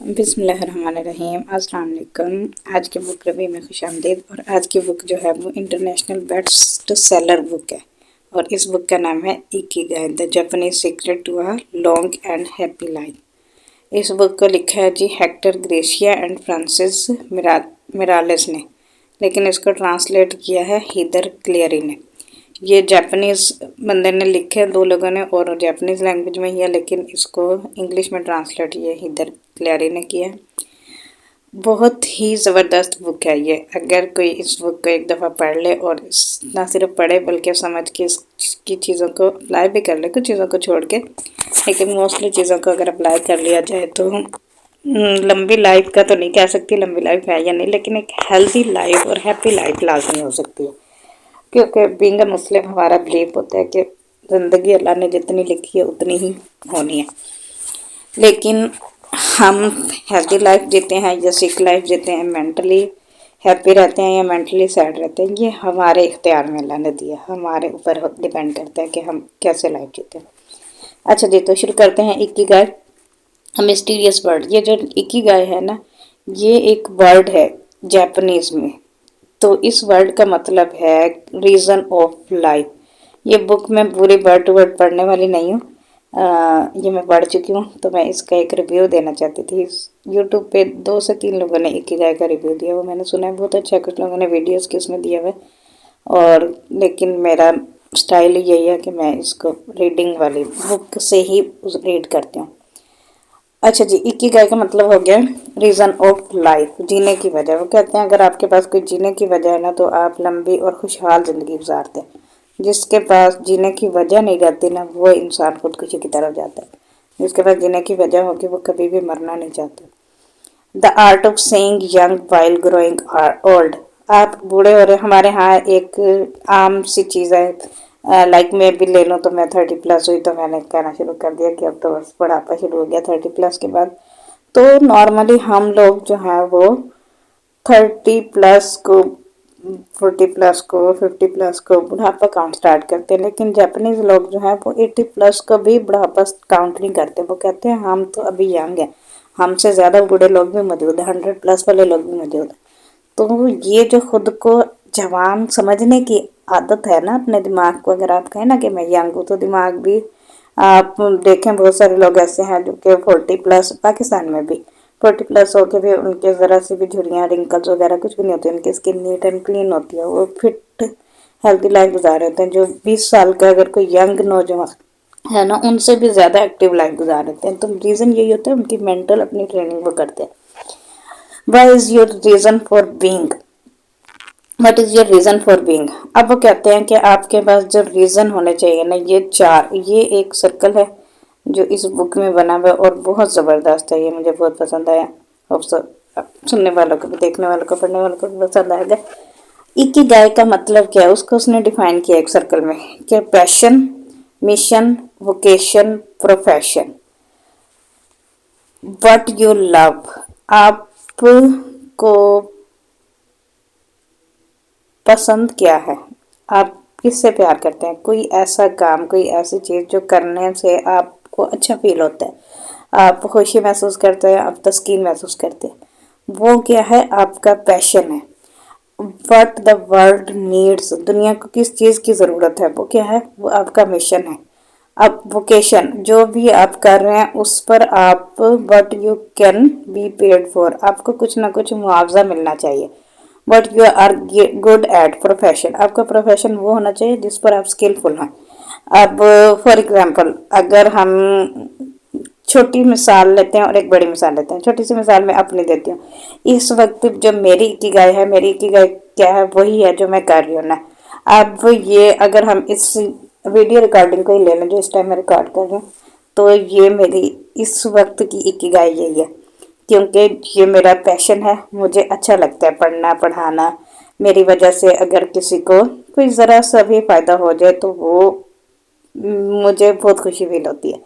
बिस्मिल्लाहिर्रहमानिर्रहीम। अस्सलाम वालेकुम। आज की बुक रिव्यू में खुशामदीद। और आज की बुक जो है वो इंटरनेशनल बेस्ट सेलर बुक है और इस बुक का नाम है Ikigai the Japanese secret to a long and happy life. इस बुक को लिखा है जी Hector Garcia and Francesc Miralles ने, लेकिन इसको ट्रांसलेट किया है हीदर क्लियरी ने। ये जापानीज बंदे ने लिखे, दो लोगों ने, और जापानीज लैंग्वेज में ही है, लेकिन इसको इंग्लिश में ट्रांसलेट ये हीदर क्लियरी ने किया है। बहुत ही ज़बरदस्त बुक है ये। अगर कोई इस बुक को एक दफ़ा पढ़ ले और ना सिर्फ पढ़े बल्कि समझ के इसकी चीज़ों को अप्लाई भी कर ले, कुछ चीज़ों को छोड़ के, लेकिन मोस्टली चीज़ों को अगर अप्लाई कर लिया जाए तो लंबी लाइफ का तो नहीं कह सकती लंबी लाइफ है या नहीं, लेकिन एक हेल्दी लाइफ और हैप्पी लाइफ लाजमी हो सकती है। क्योंकि बीइंग अ मुस्लिम हमारा बिलीव होता है कि ज़िंदगी अल्लाह ने जितनी लिखी है उतनी ही होनी है, लेकिन हम हेल्दी लाइफ जीते हैं या सिक लाइफ जीते हैं, मेंटली हैप्पी रहते हैं या मेंटली सैड रहते हैं, ये हमारे इख्तियार में अल्लाह ने दिया, हमारे ऊपर डिपेंड करता है कि हम कैसे लाइफ जीते हैं। अच्छा जी, तो शुरू करते हैं। Ikigai mysterious word. ये जो इकिगाई है ना, ये एक वर्ड है जापानीज में। तो इस वर्ड का मतलब है रीज़न ऑफ लाइफ। ये बुक में पूरी वर्ड टू वर्ड पढ़ने वाली नहीं हूँ, ये मैं पढ़ चुकी हूँ, तो मैं इसका एक रिव्यू देना चाहती थी। यूट्यूब पे 2 से 3 लोगों ने इकिगाई का रिव्यू दिया, वो मैंने सुना है बहुत अच्छा है। कुछ लोगों ने वीडियोस के उसमें दिया हुआ है, और लेकिन मेरा स्टाइल यही है कि मैं इसको रीडिंग वाली बुक से ही रीड करती हूँ। अच्छा जी, इकिगाई का मतलब हो गया रीज़न ऑफ लाइफ, जीने की वजह। वो कहते हैं अगर आपके पास कोई जीने की वजह है ना, तो आप लंबी और खुशहाल ज़िंदगी गुजारते हैं। जिसके पास जीने की वजह नहीं रहती ना, वो इंसान खुदकुशी की तरफ जाता है। जिसके पास जीने की वजह होगी वो कभी भी मरना नहीं चाहता। The art of saying young while growing old. आप बूढ़े हो रहे। हमारे यहाँ एक आम सी चीज़ है, लाइक मैं भी ले लूँ, तो मैं 30+ हुई तो मैंने कहना शुरू कर दिया कि अब तो बस बुढ़ापा शुरू हो गया 30+ के बाद। तो नॉर्मली हम लोग जो हैं वो 30+ को, 40+ को, 50+ को बुढ़ापा काउंट स्टार्ट करते हैं, लेकिन जापानीज लोग जो हैं वो 80+ को भी बुढ़ापा काउंट नहीं करते। वो कहते हैं हम तो अभी यंग हैं, हमसे ज़्यादा बूढ़े लोग भी मौजूद हैं, 100+ वाले लोग भी मौजूद हैं। तो ये जो खुद को जवान समझने की आदत है ना अपने दिमाग को, अगर आप कहें ना कि मैं यंग हूँ, तो दिमाग भी, आप देखें बहुत सारे लोग ऐसे हैं जो कि 40+, पाकिस्तान में भी 40+ होके भी उनके ज़रा सी भी झुर्रियाँ, रिंकल्स वगैरह कुछ भी नहीं होती, उनकी स्किन नीट एंड क्लीन होती है, वो फिट हेल्थी लाइफ गुजार रहे हैं। जो 20 साल का अगर कोई यंग नौजवान है ना, उनसे भी ज़्यादा एक्टिव लाइफ गुजार रहे हैं। तो रीज़न यही होता है, उनकी मेंटल अपनी ट्रेनिंग वो करते हैं। Why is your reason for being, what is your reason for being. अब वो कहते हैं कि आपके पास जो रीज़न होने चाहिए ना, ये 4, ये एक सर्कल है जो इस बुक में बना हुआ है और बहुत ज़बरदस्त है। ये मुझे बहुत पसंद आया, और सुनने वालों को भी, देखने वालों को, पढ़ने वालों को भी पसंद आएगा। इकिगाई का मतलब क्या है, उसको उसने डिफाइन किया एक सर्कल में कि passion, mission, vocation, profession. What you love, आपको पसंद क्या है, आप किससे प्यार करते हैं। कोई ऐसा काम, कोई ऐसी चीज़ जो करने से आपको अच्छा फील होता है, आप खुशी महसूस करते हैं, आप तस्कीन महसूस करते हैं, वो क्या है, आपका पैशन है। वट द वर्ल्ड नीड्स, दुनिया को किस चीज़ की ज़रूरत है, वो क्या है, वो आपका मिशन है। अब वोकेशन, जो भी आप कर रहे हैं उस पर आप, what you can be paid for, आपको कुछ ना कुछ मुआवजा मिलना चाहिए। What you are good at, profession, आपका प्रोफेशन वो होना चाहिए जिस पर आप स्किलफुल हैं। अब फॉर एग्जांपल अगर हम छोटी मिसाल लेते हैं और एक बड़ी मिसाल लेते हैं। छोटी सी मिसाल मैं अपनी देती हूँ। इस वक्त जो मेरी इकिगाई है, मेरी इकिगाई क्या है, वही है जो मैं कर रही हूँ ना। अब ये अगर हम इस वीडियो रिकॉर्डिंग को ही ले लें जो इस टाइम मैं रिकॉर्ड कर रही हूँ, तो ये मेरी इस वक्त की इकिगाई यही है, क्योंकि ये मेरा पैशन है, मुझे अच्छा लगता है पढ़ना, पढ़ाना। मेरी वजह से अगर किसी को कोई ज़रा सा भी फ़ायदा हो जाए तो वो मुझे बहुत खुशी फील होती है।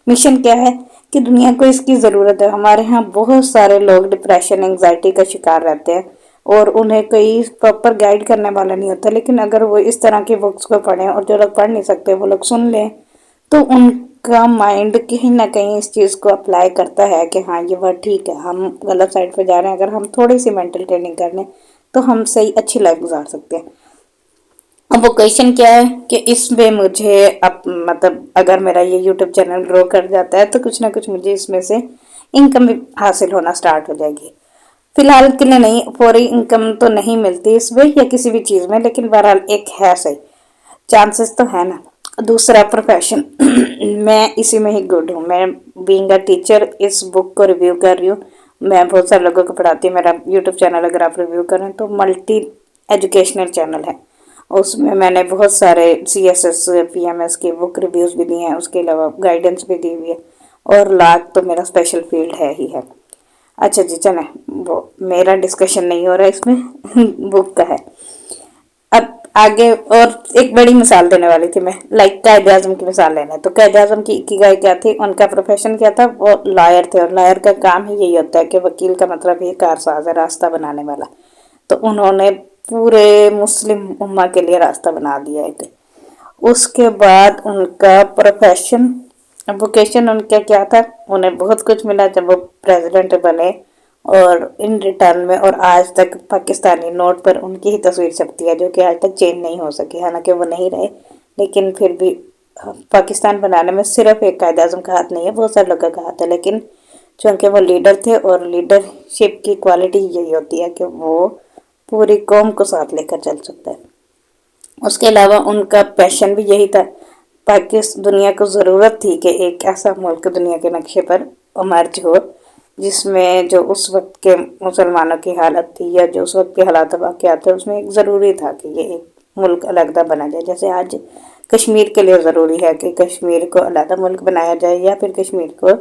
मिशन क्या है कि दुनिया को इसकी ज़रूरत है। हमारे यहाँ बहुत सारे लोग डिप्रेशन, एंग्जाइटी का शिकार रहते हैं और उन्हें कोई प्रॉपर गाइड करने वाला नहीं होता, लेकिन अगर वो इस तरह की बुक्स को पढ़ें, और जो लोग पढ़ नहीं सकते वो लोग सुन लें, तो उनका माइंड कहीं ना कहीं इस चीज़ को अप्लाई करता है कि हाँ ये बात ठीक है, हम गलत साइड पर जा रहे हैं, अगर हम थोड़ी सी मेंटल ट्रेनिंग कर लें तो हम सही अच्छी लाइफ गुजार सकते हैं। अब वो क्वेश्चन क्या है कि इसमें मुझे अब मतलब अगर मेरा ये यूट्यूब चैनल ग्रो कर जाता है तो कुछ ना कुछ मुझे इसमें से इनकम भी हासिल होना स्टार्ट हो जाएगी। फिलहाल के लिए नहीं, फौरी इनकम तो नहीं मिलती इसमें या किसी भी चीज़ में, लेकिन बहरहाल एक है सही चांसेस तो है ना। दूसरा प्रोफेशन मैं इसी में ही गुड हूँ। मैं बीइंग अ टीचर इस बुक को रिव्यू कर रही हूँ। मैं बहुत सारे लोगों को पढ़ाती हूँ। मेरा यूट्यूब चैनल अगर आप रिव्यू करें तो मल्टी एजुकेशनल चैनल है। उसमें मैंने बहुत सारे CSS PMS की बुक रिव्यूज़ भी दी हैं, उसके अलावा गाइडेंस भी दी हुई है। और लाख तो मेरा स्पेशल फील्ड है ही है। अच्छा जी चलें, वो मेरा डिस्कशन नहीं हो रहा इसमें बुक का है। अब आगे और एक बड़ी मिसाल देने वाली थी मैं, लाइक कायदे आजम की मिसाल लेना है तो कायदे आजम की इकिगाई क्या थी, उनका प्रोफेशन क्या था, वो लॉयर थे और लॉयर का काम ही यही होता है कि वकील का मतलब ही कारसाज है, रास्ता बनाने वाला। तो उन्होंने पूरे मुस्लिम उम्मा के लिए रास्ता बना दिया एक। उसके बाद उनका प्रोफेशन वोकेशन उनका क्या था, उन्हें बहुत कुछ मिला जब वो प्रेसिडेंट बने और इन रिटर्न में, और आज तक पाकिस्तानी नोट पर उनकी ही तस्वीर छपती है जो कि आज तक चेंज नहीं हो सकी। हालांकि वो नहीं रहे लेकिन फिर भी पाकिस्तान बनाने में सिर्फ एक कायद आजम का हाथ नहीं है, बहुत सारे लोगों का हाथ है। लेकिन चूँकि वो लीडर थे और लीडरशिप की क्वालिटी यही होती है कि वो पूरी कौम को साथ लेकर चल सकता है। उसके अलावा उनका पैशन भी यही था। पाकिस्तान दुनिया को ज़रूरत थी कि एक ऐसा मुल्क दुनिया के नक्शे पर इमर्ज हो जिसमें जो उस वक्त के मुसलमानों की हालत थी या जो उस वक्त के हालात वाक़यात थे, उसमें एक ज़रूरी था कि ये एक मुल्क अलहदा बना जाए। जैसे आज कश्मीर के लिए ज़रूरी है कि कश्मीर को अलहदा मुल्क बनाया जाए या फिर कश्मीर को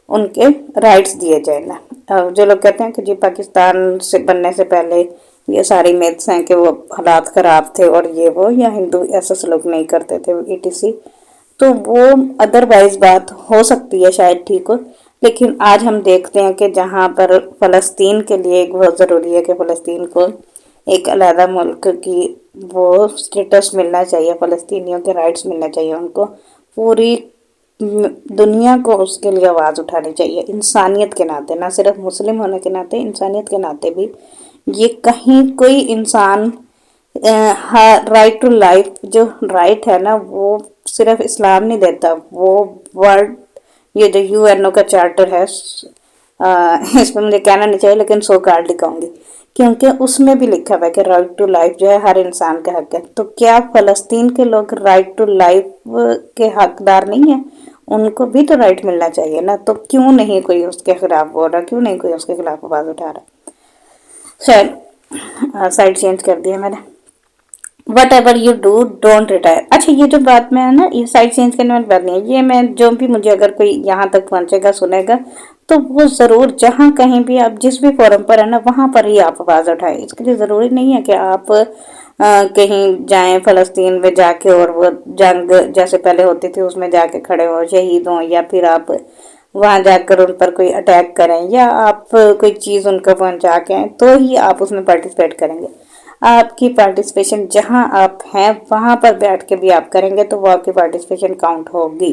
उनके राइट्स दिए जाए ना। जो लोग कहते हैं कि जी पाकिस्तान से बनने से पहले ये सारी मिथ्स हैं कि वो हालात ख़राब थे और ये वो, या हिंदू ऐसा सलूक नहीं करते थे ETC, तो वो अदरवाइज बात हो सकती है शायद ठीक हो। लेकिन आज हम देखते हैं कि जहाँ पर फ़लस्तीन के लिए एक बहुत ज़रूरी है कि फ़लस्तीन को एक अलहदा मुल्क की वो स्टेटस मिलना चाहिए, फ़लस्तीनियों के राइट्स मिलने चाहिए उनको। पूरी दुनिया को उसके लिए आवाज़ उठानी चाहिए इंसानियत के नाते, ना सिर्फ मुस्लिम होने के नाते, इंसानियत के नाते भी। ये कहीं कोई इंसान राइट टू लाइफ जो राइट है ना, वो सिर्फ इस्लाम नहीं देता, वो वर्ल्ड ये जो UNO का चार्टर है, इसमें मुझे कहना नहीं चाहिए लेकिन सो कार्ड लिखाऊंगी, क्योंकि उसमें भी लिखा हुआ है कि राइट टू लाइफ जो है हर इंसान का हक है। तो क्या फ़लस्तीन के लोग राइट टू लाइफ के हकदार नहीं है? उनको भी तो राइट मिलना चाहिए ना। तो क्यों नहीं कोई उसके खिलाफ बोल रहा, क्यों नहीं कोई उसके खिलाफ आवाज़ उठा रहा? खैर साइड चेंज कर दिया मैंने। What ever you do don't retire. अच्छा ये जो बात में है ना, ये साइड चेंज करने वाली बात नहीं है। ये मैं जो भी मुझे अगर कोई यहाँ तक पहुँचेगा सुनेगा तो वो ज़रूर जहाँ कहीं भी आप जिस भी फोरम पर है ना वहाँ पर ही आप आवाज़ उठाएं। इसके लिए ज़रूरी नहीं है कि आप कहीं जाएं फ़लस्तीन में जाके और वो जंग जैसे पहले होती थी उसमें जाके खड़े हो, शहीद हों, या फिर आप वहाँ जाकर उन पर कोई अटैक करें या आप कोई चीज़ उनको पहुँचा के आएँ तो ही आप उसमें पार्टिसिपेट करेंगे। आपकी पार्टिसिपेशन जहाँ आप हैं वहाँ पर बैठ के भी आप करेंगे तो वो आपकी पार्टिसिपेशन काउंट होगी।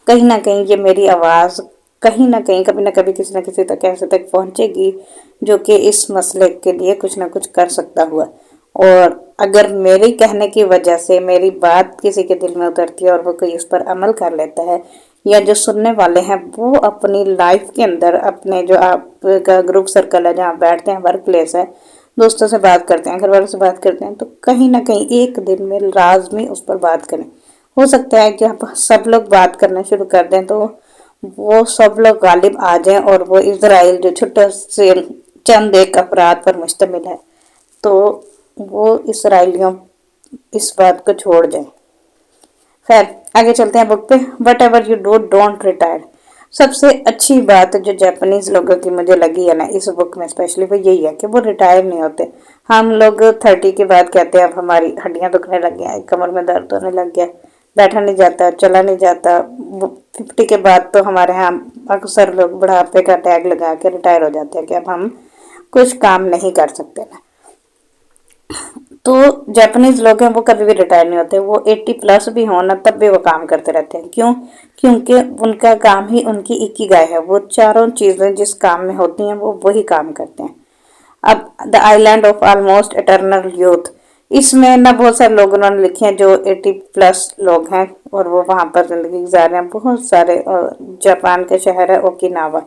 कहीं ना कहीं ये मेरी आवाज़ कहीं ना कहीं कभी ना कभी किसी न किसी तक ऐसे तक पहुँचेगी जो कि इस मसले के लिए कुछ ना कुछ कर सकता हुआ। और अगर मेरे कहने की वजह से मेरी बात किसी के दिल में उतरती है और वो कोई उस पर अमल कर लेता है, या जो सुनने वाले हैं वो अपनी लाइफ के अंदर अपने जो आपका ग्रुप सर्कल है जहाँ बैठते हैं, वर्क प्लेस है, दोस्तों से बात करते हैं, घर वालों से बात करते हैं, तो कहीं ना कहीं एक दिन में लाजमी उस पर बात करें। हो सकता है कि आप सब लोग बात करना शुरू कर दें तो वो सब लोग गालिब आ जाएं और वो इसराइल जो छोटे से चंद एक अपराध पर मुश्तमिल है तो वो इसराइलियों इस बात को छोड़ जाएं। खैर आगे चलते हैं बुक पे। What ever you do don't retire. सबसे अच्छी बात जो जापानीज लोगों की मुझे लगी है ना इस बुक में स्पेशली, वो यही है कि वो रिटायर नहीं होते। हम लोग 30 के बाद कहते हैं अब हमारी हड्डियां दुखने लग गया, कमर में दर्द होने लग गया, बैठा नहीं जाता, चला नहीं जाता। 50 के बाद तो हमारे यहाँ अक्सर लोग बुढ़ापे का टैग लगा के रिटायर हो जाते हैं कि अब हम कुछ काम नहीं कर सकते ना। तो जापानीज लोग हैं वो कभी भी रिटायर नहीं होते, वो 80+ भी हो ना तब भी वो काम करते रहते हैं। क्यों? क्योंकि उनका काम ही उनकी इकिगाई है। वो चारों चीजें जिस काम में होती हैं वो वही काम करते हैं। अब the island of almost eternal youth, इसमें ना बहुत सारे लोग उन्होंने लिखे हैं जो 80+ लोग हैं और वो वहां पर जिंदगी गुजार रहे हैं। बहुत सारे जापान के शहर है ओकिनावा,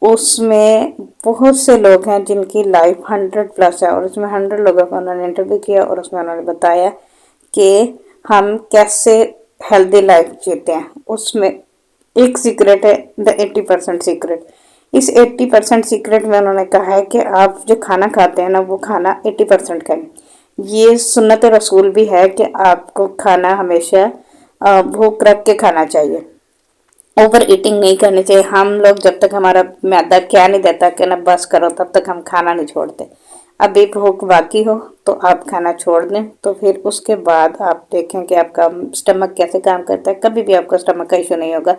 उसमें बहुत से लोग हैं जिनकी लाइफ 100+ है और उसमें 100 लोगों का उन्होंने इंटरव्यू किया और उसमें उन्होंने बताया कि हम कैसे हेल्दी लाइफ जीते हैं। उसमें एक सीक्रेट है, द 80% सीक्रेट। इस 80% सीक्रेट में उन्होंने कहा है कि आप जो खाना खाते हैं ना वो खाना 80% खाएं। ये सुन्नत रसूल भी है कि आपको खाना हमेशा भूख रख के खाना चाहिए, ओवर ईटिंग नहीं करनी चाहिए। हम लोग जब तक हमारा मैदा क्या नहीं देता कि ना बस करो तब तक हम खाना नहीं छोड़ते। अभी भूख बाकी हो तो आप खाना छोड़ दें, तो फिर उसके बाद आप देखें कि आपका स्टमक कैसे काम करता है। कभी भी आपका स्टमक का इशू नहीं होगा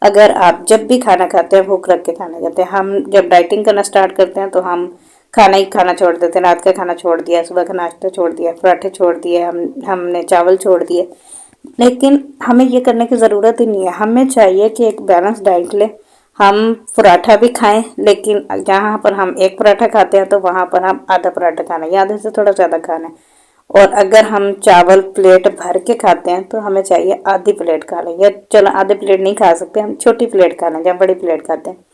अगर आप जब भी खाना खाते हैं भूख रख के खाना खाते हैं। हम जब डाइटिंग करना स्टार्ट करते हैं तो हम खाना ही खाना छोड़ देते हैं। रात का खाना छोड़ दिया, सुबह का नाश्ता छोड़ दिया, पराठे छोड़ दिए, हमने चावल छोड़ दिए। लेकिन हमें ये करने की ज़रूरत ही नहीं है। हमें चाहिए कि एक बैलेंस डाइट लें। हम पराठा भी खाएं, लेकिन जहाँ पर हम एक पराठा खाते हैं तो वहाँ पर हम आधा पराठा खाना है या आधे से थोड़ा ज़्यादा खाना है। और अगर हम चावल प्लेट भर के खाते हैं तो हमें चाहिए आधी प्लेट खा लें, या चलो आधी प्लेट नहीं खा सकते, हम छोटी प्लेट खा लें जहाँ बड़ी प्लेट खाते हैं।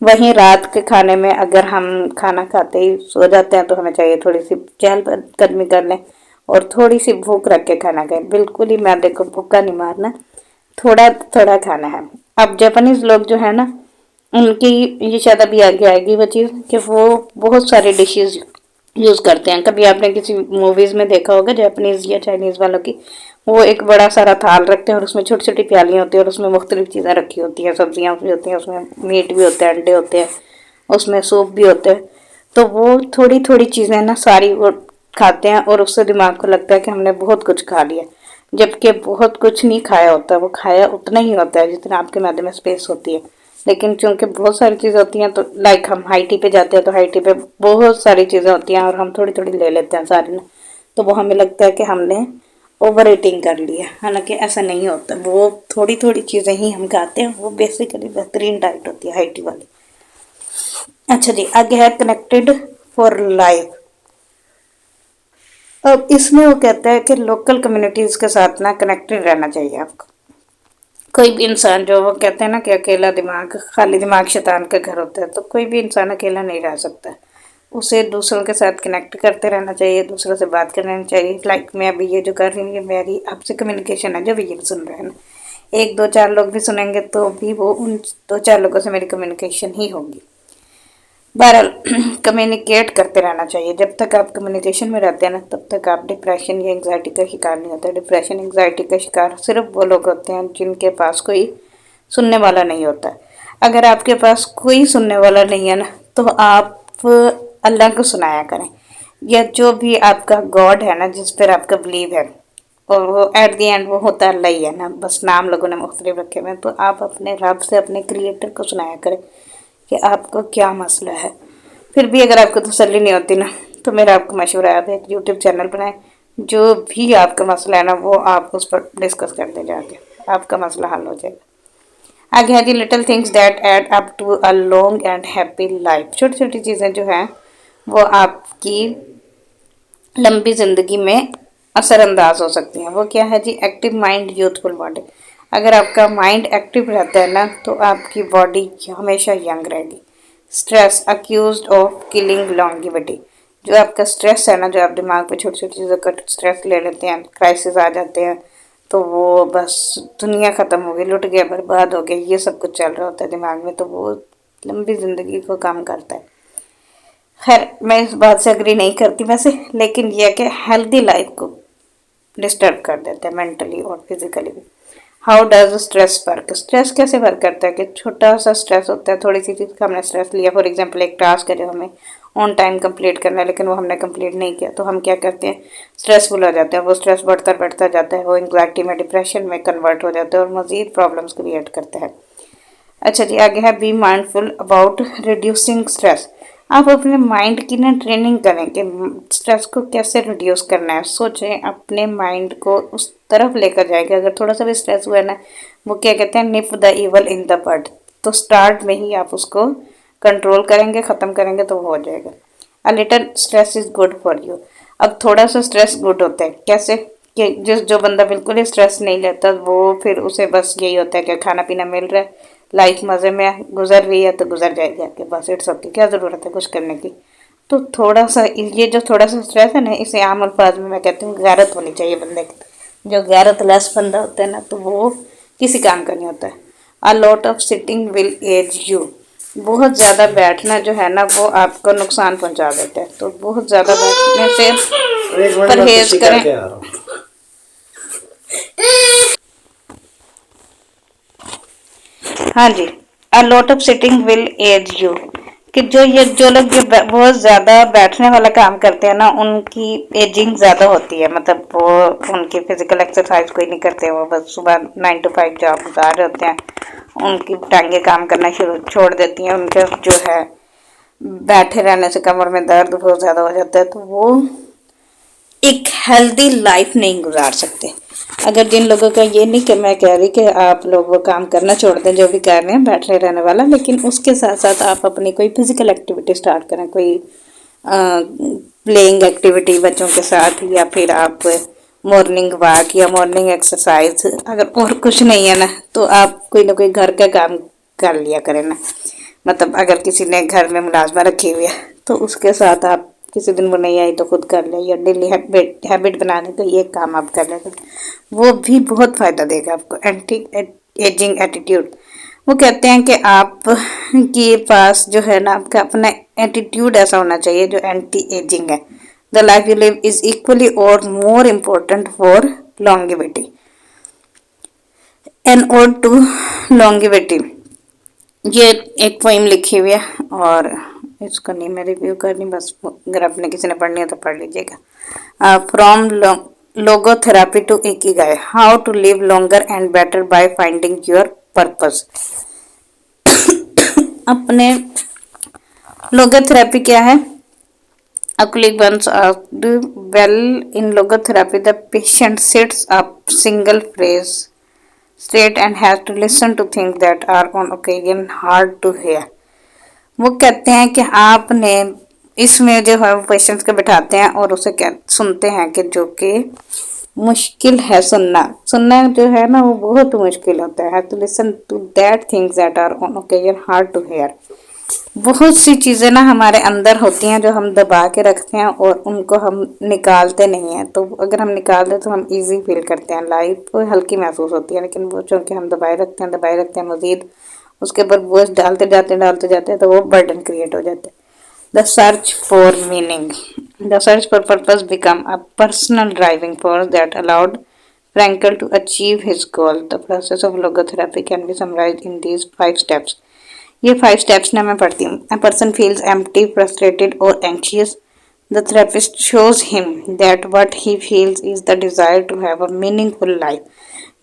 वहीं रात के खाने में अगर हम खाना खाते ही सो जाते हैं तो हमें चाहिए थोड़ी सी चहलकदमी कर लें और थोड़ी सी भूख रख के खाना खाएं। बिल्कुल ही मैदे को भूखा नहीं मारना, थोड़ा थोड़ा खाना है। अब जापानीज लोग जो है ना, उनकी ये शायद अभी आगे आएगी वो चीज़ कि वो बहुत सारे डिशेस यूज़ करते हैं। कभी आपने किसी मूवीज़ में देखा होगा जापानीज या चाइनीज़ वालों की, वो एक बड़ा सारा थाल रखते हैं और उसमें छोटी छोटी प्यालियाँ होती है और उसमें मुख्तलिफ चीज़ें रखी होती हैं, सब्जियाँ भी होती हैं, उसमें मीट भी होता है, अंडे होते हैं, उसमें सूप भी होते हैं। तो वो थोड़ी थोड़ी चीज़ें ना सारी वो खाते हैं और उससे दिमाग को लगता है कि हमने बहुत कुछ खा लिया, जबकि बहुत कुछ नहीं खाया होता। वो खाया उतना ही होता है जितना आपके मैदे में स्पेस होती है। लेकिन चूंकि बहुत सारी चीज़ें होती हैं तो लाइक हम हाई टी पे जाते हैं तो हाई टी पे बहुत सारी चीज़ें होती हैं और हम थोड़ी थोड़ी ले लेते हैं सारी ना, तो वो हमें लगता है कि हमने ओवर ईटिंग कर लिया। हालांकि ऐसा नहीं होता, वो थोड़ी थोड़ी चीज़ें ही हम खाते हैं। वो बेसिकली बेहतरीन डाइट होती है हाई टी वाली। अच्छा जी, आगे है कनेक्टेड फॉर लाइफ। अब इसमें वो कहता है कि लोकल कम्युनिटीज़ के साथ ना कनेक्टेड रहना चाहिए आपको। कोई भी इंसान, जो वो कहते हैं ना कि अकेला दिमाग, खाली दिमाग शैतान का घर होता है, तो कोई भी इंसान अकेला नहीं रह सकता। उसे दूसरों के साथ कनेक्ट करते रहना चाहिए, दूसरों से बात करनी चाहिए। लाइक मैं अभी ये जो कर रही हूँ ये मेरी आपसे कम्युनिकेशन है, जो भी ये सुन रहे हैं ना, एक दो चार लोग भी सुनेंगे तो भी वो उन दो चार लोगों से मेरी कम्युनिकेशन ही होगी। बहरहाल कम्युनिकेट करते रहना चाहिए। जब तक आप कम्युनिकेशन में रहते हैं ना तब तक आप डिप्रेशन या एंग्जाइटी का शिकार नहीं होते। डिप्रेशन एंग्जाइटी का शिकार सिर्फ वो लोग होते हैं जिनके पास कोई सुनने वाला नहीं होता। अगर आपके पास कोई सुनने वाला नहीं है ना तो आप अल्लाह को सुनाया करें, या जो भी आपका गॉड है ना जिस पर आपका बिलीव है, और वो एट दी एंड वो होता अल्लाह ही है ना, बस नाम लोगों ने मुख्तलिफ रखे हुए हैं। तो आप अपने रब से, अपने क्रिएटर को सुनाया करें कि आपको क्या मसला है। फिर भी अगर आपको तसल्ली नहीं होती ना तो मेरा आपको मशवरा है, आप एक यूट्यूब चैनल बनाएं, जो भी आपका मसला है ना वो आप उस पर डिस्कस कर दे जाके, आपका मसला हल हो जाएगा। आगे है जी, little things that add up to a long and happy life. छोटी छोटी चीज़ें जो हैं वो आपकी लंबी ज़िंदगी में असरअंदाज हो सकती हैं। वो क्या है जी? Active mind, youthful body. अगर आपका माइंड एक्टिव रहता है ना तो आपकी बॉडी हमेशा यंग रहेगी। Stress accused of killing longevity. जो आपका स्ट्रेस है ना, जो आप दिमाग पे छोटी छोटी चीज़ों का स्ट्रेस ले लेते हैं, क्राइसिस आ जाते हैं, तो वो बस दुनिया ख़त्म हो गई, लुट गया, बर्बाद हो गया, ये सब कुछ चल रहा होता है दिमाग में, तो वो लंबी ज़िंदगी को कम करता है। खैर मैं इस बात से अग्री नहीं करती वैसे, लेकिन यह कि हेल्दी लाइफ को डिस्टर्ब कर देते हैं मेंटली और फिजिकली भी। How does stress work? Stress कैसे वर्क करता है कि छोटा सा स्ट्रेस होता है, थोड़ी सी चीज़ का हमने स्ट्रेस लिया। फॉर एग्जांपल एक टास्क है जो हमें ऑन टाइम कंप्लीट करना है लेकिन वो हमने कंप्लीट नहीं किया, तो हम क्या करते हैं? स्ट्रेसफुल हो जाते हैं। वो स्ट्रेस बढ़ता जाता है, वो एंग्जाइटी में, डिप्रेशन में कन्वर्ट हो जाता है और मज़ीद प्रॉब्लम्स क्रिएट करता है। अच्छा जी, आगे है be mindful about reducing stress. आप अपने माइंड की ना ट्रेनिंग करें कि स्ट्रेस को कैसे रिड्यूस करना है। सोचें, अपने माइंड को उस तरफ लेकर जाएंगे। अगर थोड़ा सा भी स्ट्रेस हुआ है ना, वो क्या कहते हैं, nip the evil in the bud. तो स्टार्ट में ही आप उसको कंट्रोल करेंगे, ख़त्म करेंगे तो वो हो जाएगा। A little stress is good for you. अब थोड़ा सा स्ट्रेस गुड होता है कैसे, कि जो बंदा बिल्कुल ही स्ट्रेस नहीं लेता, वो फिर उसे बस यही होता है कि खाना पीना मिल रहा है, लाइफ मज़े में गुजर रही है तो गुजर जाएगी आपके पास, इट्स ओके, क्या ज़रूरत है कुछ करने की। तो थोड़ा सा ये जो थोड़ा सा स्ट्रेस है ना, इसे आम अल्फाज में मैं कहती हूँ गैरत होनी चाहिए बंदे की। जो गैरत लेस बंदा होता है ना, तो वो किसी काम का नहीं होता है। A lot of sitting will age you. बहुत ज़्यादा बैठना जो है ना, वो आपको नुकसान पहुंचा देता है। तो बहुत ज़्यादा बैठने से परहेज करें। हाँ जी, a lot of sitting will age you. कि जो लोग बहुत ज़्यादा बैठने वाला काम करते हैं ना, उनकी एजिंग ज़्यादा होती है। मतलब वो उनकी फिजिकल एक्सरसाइज कोई नहीं करते, वो बस सुबह 9 to 5 जॉब गुजार रहे होते हैं, उनकी टांगे काम करना शुरू छोड़ देती हैं, उनका जो है बैठे रहने से कमर में दर्द बहुत ज़्यादा हो जाता है। तो वो एक हेल्दी लाइफ नहीं गुजार सकते। अगर जिन लोगों का, ये नहीं कि मैं कह रही कि आप लोग वो काम करना छोड़ दें जो भी कर रहे हैं बैठे रहने वाला, लेकिन उसके साथ साथ आप अपनी कोई फिजिकल एक्टिविटी स्टार्ट करें, कोई प्लेइंग एक्टिविटी बच्चों के साथ, या फिर आप मॉर्निंग वॉक या मॉर्निंग एक्सरसाइज। अगर और कुछ नहीं है ना, तो आप कोई ना कोई घर का काम कर लिया करें ना। मतलब अगर किसी ने घर में मुलाजमा रखी हुई है, तो उसके साथ आप किसी दिन वो नहीं आई तो खुद कर ले, या डेली हैबिट बनाने का ये काम आप कर लेते, वो भी बहुत फ़ायदा देगा आपको। Anti ageing attitude. वो कहते हैं कि आप के पास जो है ना, आपका अपना एटीट्यूड ऐसा होना चाहिए जो एंटी एजिंग है। The life you live is equally और more important for longevity. An ode to longevity. ये एक पोइम लिखी हुई है, और इसको नहीं मैं रिव्यू करनी, बस अगर आपने किसी ने पढ़नी है तो पढ़ लीजिएगा। From logotherapy to ikigai, how to live longer and better by finding your purpose. अपने लोगोथेरापी क्या है? A colleague once asked, well, in logotherapy, the patient sits up single phrase straight and has to listen to things that are on occasion hard to hear. वो कहते हैं कि आपने इसमें जो है पेशेंट्स को बिठाते हैं और उसे क्या सुनते हैं कि जो कि मुश्किल है सुनना। सुनना जो है ना, वो बहुत मुश्किल होता है। to listen to that things that are on occasion hard to hear. बहुत सी चीज़ें ना हमारे अंदर होती हैं जो हम दबा के रखते हैं और उनको हम निकालते नहीं हैं। तो अगर हम निकाल दें तो हम इजी फील करते हैं, लाइफ हल्की महसूस होती है। लेकिन वो चूँकि हम दबाए रखते हैं मज़ीद, उसके ऊपर बोझ डालते जाते हैं, तो वो बर्डन क्रिएट हो जाता है। The search for meaning. The search for purpose become a personal driving force that allowed Frankel to achieve his goal. The process of logotherapy can be summarized in these 5 steps. ये 5 steps ना मैं पढ़ती हूँ। A person feels empty, frustrated or anxious. The therapist shows him that what he feels is the desire to have a meaningful life.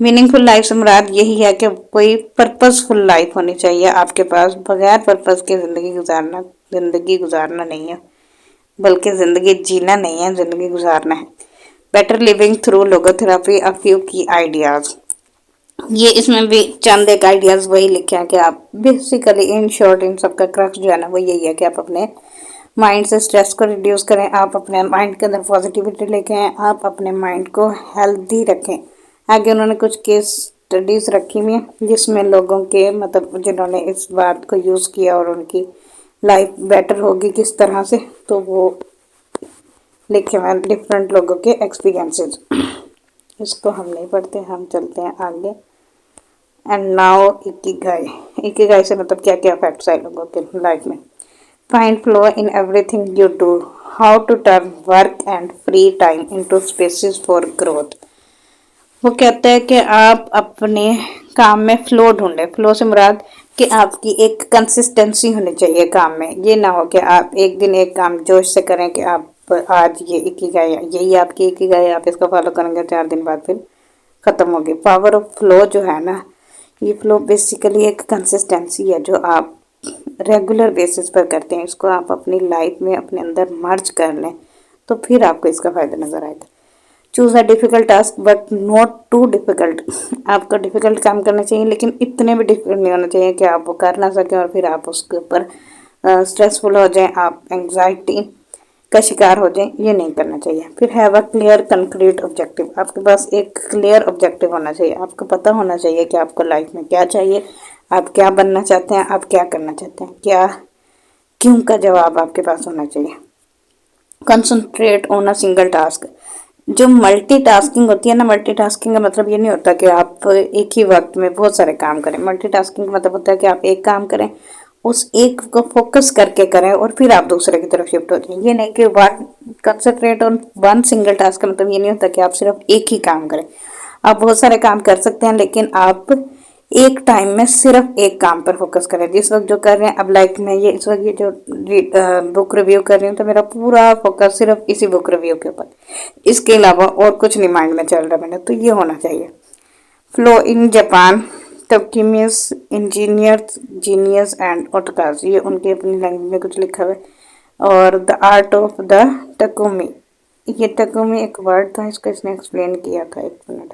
Meaningful life से मुराद यही है कि कोई पर्पसफुल लाइफ होनी चाहिए आपके पास। बगैर पर्पस के ज़िंदगी गुजारना नहीं है, बल्कि ज़िंदगी जीना नहीं है, ज़िंदगी गुजारना है। Better living through logotherapy, a few key ideas. ये इसमें भी चंद एक आइडियाज़ वही लिखे हैं कि आप बेसिकली इन शॉर्ट इन सबका क्रक्स जो है ना, वो यही है कि आप अपने माइंड से स्ट्रेस को रिड्यूस करें, आप अपने माइंड के अंदर पॉजिटिविटी लेके आएँ, आप अपने माइंड को हेल्दी रखें। आगे उन्होंने कुछ केस स्टडीज़ रखी हुई हैं जिसमें लोगों के मतलब जिन्होंने इस बात को यूज़ किया और उनकी लाइफ बेटर होगी किस तरह से, तो वो लिखे हुए हैं डिफरेंट लोगों के एक्सपीरियंसेस। इसको हम नहीं पढ़ते, हम चलते हैं आगे। And now Ikigai. इकिगाई से मतलब क्या क्या फैक्ट्स आए लोगों के लाइफ में। Find flow in everything you do, how to turn work and free time into spaces for growth. वो कहता है कि आप अपने काम में फ्लो ढूंढें। फ्लो से मुराद कि आपकी एक कंसिस्टेंसी होनी चाहिए काम में। ये ना हो कि आप एक दिन एक काम जोश से करें कि आप आज ये इकिगाई, यही आपकी इकिगाई, आप इसको फॉलो करेंगे 4 दिन बाद फिर ख़त्म होगी। पावर ऑफ फ्लो जो है ना, ये फ्लो बेसिकली एक कंसिस्टेंसी है जो आप रेगुलर बेसिस पर करते हैं, इसको आप अपनी लाइफ में अपने अंदर मर्ज कर लें तो फिर आपको इसका फ़ायदा नज़र आएगा। Choose a difficult task but not too difficult. आपको डिफ़िकल्ट काम करना चाहिए लेकिन इतने भी डिफ़िकल्ट नहीं होना चाहिए कि आप वो कर ना सकें और फिर आप उसके ऊपर स्ट्रेसफुल हो जाएं, आप एंग्जाइटी का शिकार हो जाएं, ये नहीं करना चाहिए। फिर have a clear concrete objective. आपके पास एक क्लियर ऑब्जेक्टिव होना चाहिए, आपको पता होना चाहिए कि आपको लाइफ में क्या चाहिए, आप क्या बनना चाहते हैं, आप क्या करना चाहते हैं, क्या क्यों का जवाब आपके पास होना चाहिए। Concentrate on a single task. जो मल्टीटास्किंग होती है ना, मल्टीटास्किंग का मतलब ये नहीं होता कि आप एक ही वक्त में बहुत सारे काम करें। मल्टीटास्किंग का मतलब होता है कि आप एक काम करें, उस एक को फोकस करके करें और फिर आप दूसरे की तरफ शिफ्ट हो जाएं। ये नहीं कि one concentrate on one single task का मतलब ये नहीं होता कि आप सिर्फ एक ही काम करें। आप बहुत सारे काम कर सकते हैं लेकिन आप एक टाइम में सिर्फ एक काम पर फोकस करें। जिस वक्त जो कर रहे हैं, अब लाइक मैं ये इस वक्त ये जो बुक रिव्यू कर रही हूँ तो मेरा पूरा फोकस सिर्फ इसी बुक रिव्यू के ऊपर, इसके अलावा और कुछ नहीं माइंड में चल रहा मेरा, तो ये होना चाहिए। Flow in Japan takumis engineers genius and otakus, ये उनके अपनी लैंग्वेज में कुछ लिखा हुआ है। और the art of the Takumi, ये टकुमी एक वर्ड था, इसको इसने एक्सप्लेन किया था, एक minute.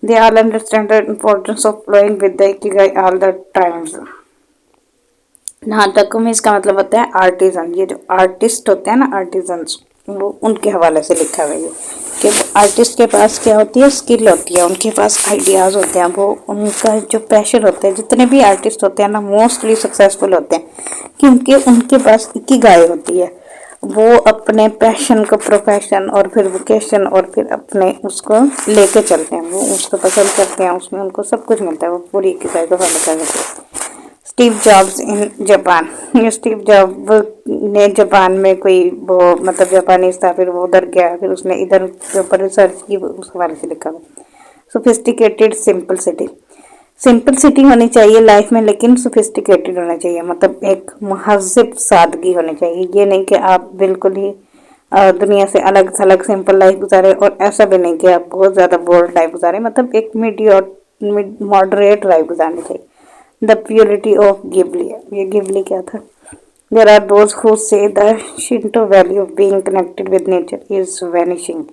They all understand the importance of flowing with the ikigai all the times। हाँ, टकुमी इसका मतलब होता है आर्टिजन। ये जो आर्टिस्ट होते हैं ना, आर्टिजन्स, वो उनके हवाले से लिखा हुआ है कि आर्टिस्ट के पास क्या होती है, स्किल होती है, उनके पास आइडियाज़ होते हैं, वो उनका जो पैशन होता है। जितने भी आर्टिस्ट होते हैं ना, मोस्टली सक्सेसफुल होते हैं क्योंकि उनके पास इकिगाई होती है। वो अपने पैशन को प्रोफेशन और फिर वोकेशन और फिर अपने उसको लेके चलते हैं, वो उसको पसंद करते हैं, उसमें उनको सब कुछ मिलता है, वो पूरी इकिगाई को फॉलो करते हैं। स्टीव जॉब्स इन जापान, ये स्टीव जॉब ने जापान में कोई वो मतलब जापानीज था, फिर वो उधर गया, फिर उसने इधर के ऊपर रिसर्च की, उस हवाले से लिखा। सोफिस्टिकेटेड सिंपलिसिटी, सिंपलिसिटी होनी चाहिए लाइफ में लेकिन सोफिस्टिकेटेड होना चाहिए, मतलब एक महज़िब सादगी होनी चाहिए। ये नहीं कि आप बिल्कुल ही दुनिया से अलग थलग सिंपल लाइफ गुजारे और ऐसा भी नहीं कि आप बहुत ज़्यादा बोल्ड लाइफ गुजारे, मतलब एक मॉडरेट लाइफ गुजारनी चाहिए। द प्योरिटी ऑफ गिबली, ये गिबली क्या था। देयर आर दोज हु से the Shinto value of being connected with nature is vanishing.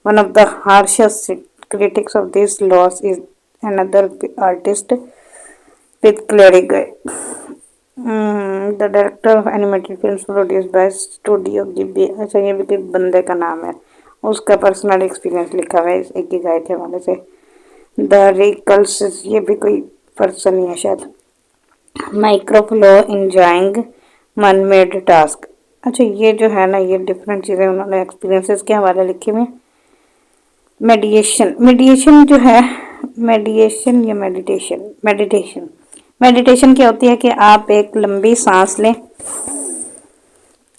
One of the harshest critics of this loss is another artist with cleric. The director of animated films produced by Studio Ghibli, अच्छा ये भी कोई बंदे का नाम है, उसका personal experience लिखा हुआ है इस एक ही गाय के हवाले से। द रिकल्स, ये भी कोई पर्सन ही है शायद। माइक्रोफ्लो इंजॉइंग मन मेड टास्क, अच्छा ये जो है ना, ये डिफरेंट चीज़ें उन्होंने एक्सपीरियंसेस के हवाले लिखी हुई। मेडिएशन, मेडिएशन जो है, मेडिएशन या मेडिटेशन, मेडिटेशन, मेडिटेशन क्या होती है कि आप एक लंबी सांस लें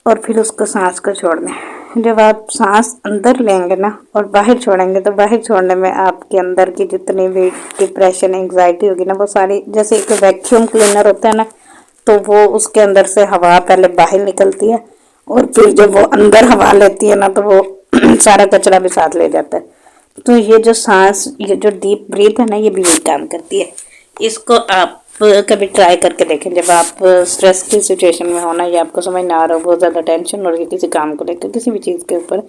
और फिर उसको सांस को छोड़ दें। जब आप सांस अंदर लेंगे ना और बाहर छोड़ेंगे तो बाहर छोड़ने में आपके अंदर की जितनी भी डिप्रेशन एंग्जाइटी होगी ना, वो सारी, जैसे एक वैक्यूम क्लीनर होता है ना, तो वो उसके अंदर से हवा पहले बाहर निकलती है और फिर जब वो अंदर हवा लेती है ना तो वो सारा कचरा भी साथ ले जाता है। तो ये जो सांस, ये जो डीप ब्रीथ है ना, ये भी यही काम करती है। इसको आप कभी ट्राई करके देखें जब आप स्ट्रेस की सिचुएशन में हो ना, या आपको समझ ना आ रहा हो, बहुत ज़्यादा टेंशन हो रही है किसी काम को लेकर, किसी भी चीज़ के ऊपर,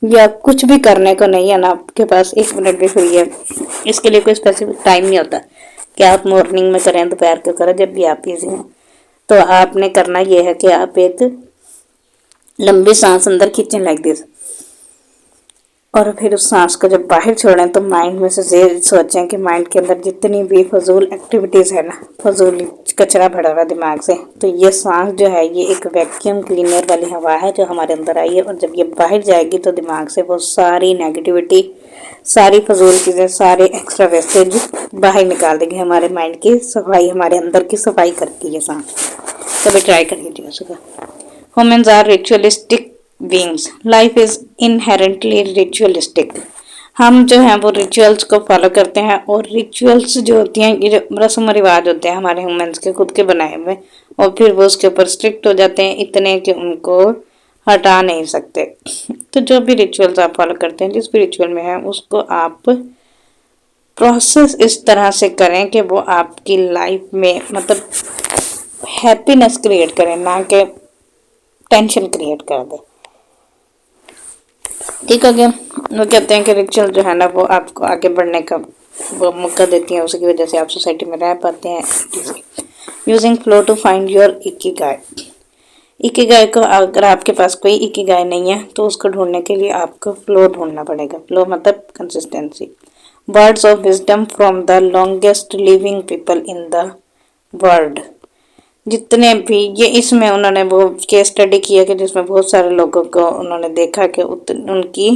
या कुछ भी करने को नहीं है ना आपके पास, 1 मिनट भी फ्री है, इसके लिए कोई स्पेसिफिक टाइम नहीं होता कि आप मॉर्निंग में करें, दोपहर को करें, जब भी आप बिजी हैं। तो आपने करना ये है कि आप एक लंबी सांस अंदर खींचें लाइक दिस, और फिर उस सांस को जब बाहर छोड़ें तो माइंड में से सोचें कि माइंड के अंदर जितनी भी फजूल एक्टिविटीज़ है ना, फजूल कचरा भरा हुआ दिमाग से, तो ये सांस जो है ये एक वैक्यूम क्लीनर वाली हवा है जो हमारे अंदर आई है, और जब ये बाहर जाएगी तो दिमाग से वो सारी नेगेटिविटी, सारी फजूल चीज़ें, सारे एक्स्ट्रा वेस्टेज बाहर निकाल देगी। हमारे माइंड की सफाई, हमारे अंदर की सफाई करती है सांस। कभी ट्राई कर लीजिएगा सुबह। Humans are ritualistic beings, life is inherently ritualistic. हम जो हैं वो रिचुअल्स को फॉलो करते हैं, और रिचुअल्स जो होती हैं, ये जो रस्म रिवाज होते हैं हमारे ह्यूमन्स के खुद के बनाए हुए, और फिर वो उसके ऊपर स्ट्रिक्ट हो जाते हैं इतने कि उनको हटा नहीं सकते। तो जो भी रिचुअल्स आप फॉलो करते हैं, जिस भी रिचुअल में है, उसको आप प्रोसेस इस तरह से करें कि वो आपकी लाइफ में, मतलब हैप्पीनेस क्रिएट करें, ना कि टेंशन क्रिएट कर दे। ठीक हो गया। वो कहते हैं कि रिचुअल जो है ना वो आपको आगे बढ़ने का वो मौका देती हैं, उसकी वजह से आप सोसाइटी में रह पाते हैं। Using flow to find your Ikigai. Ikigai को, अगर आपके पास कोई इकिगाई नहीं है तो उसको ढूंढने के लिए आपको फ्लो ढूंढना पड़ेगा। फ्लो मतलब consistency. Words of wisdom from the longest living people in the world. जितने भी ये इसमें उन्होंने वो केस स्टडी किया कि जिसमें बहुत सारे लोगों को उन्होंने देखा कि उनकी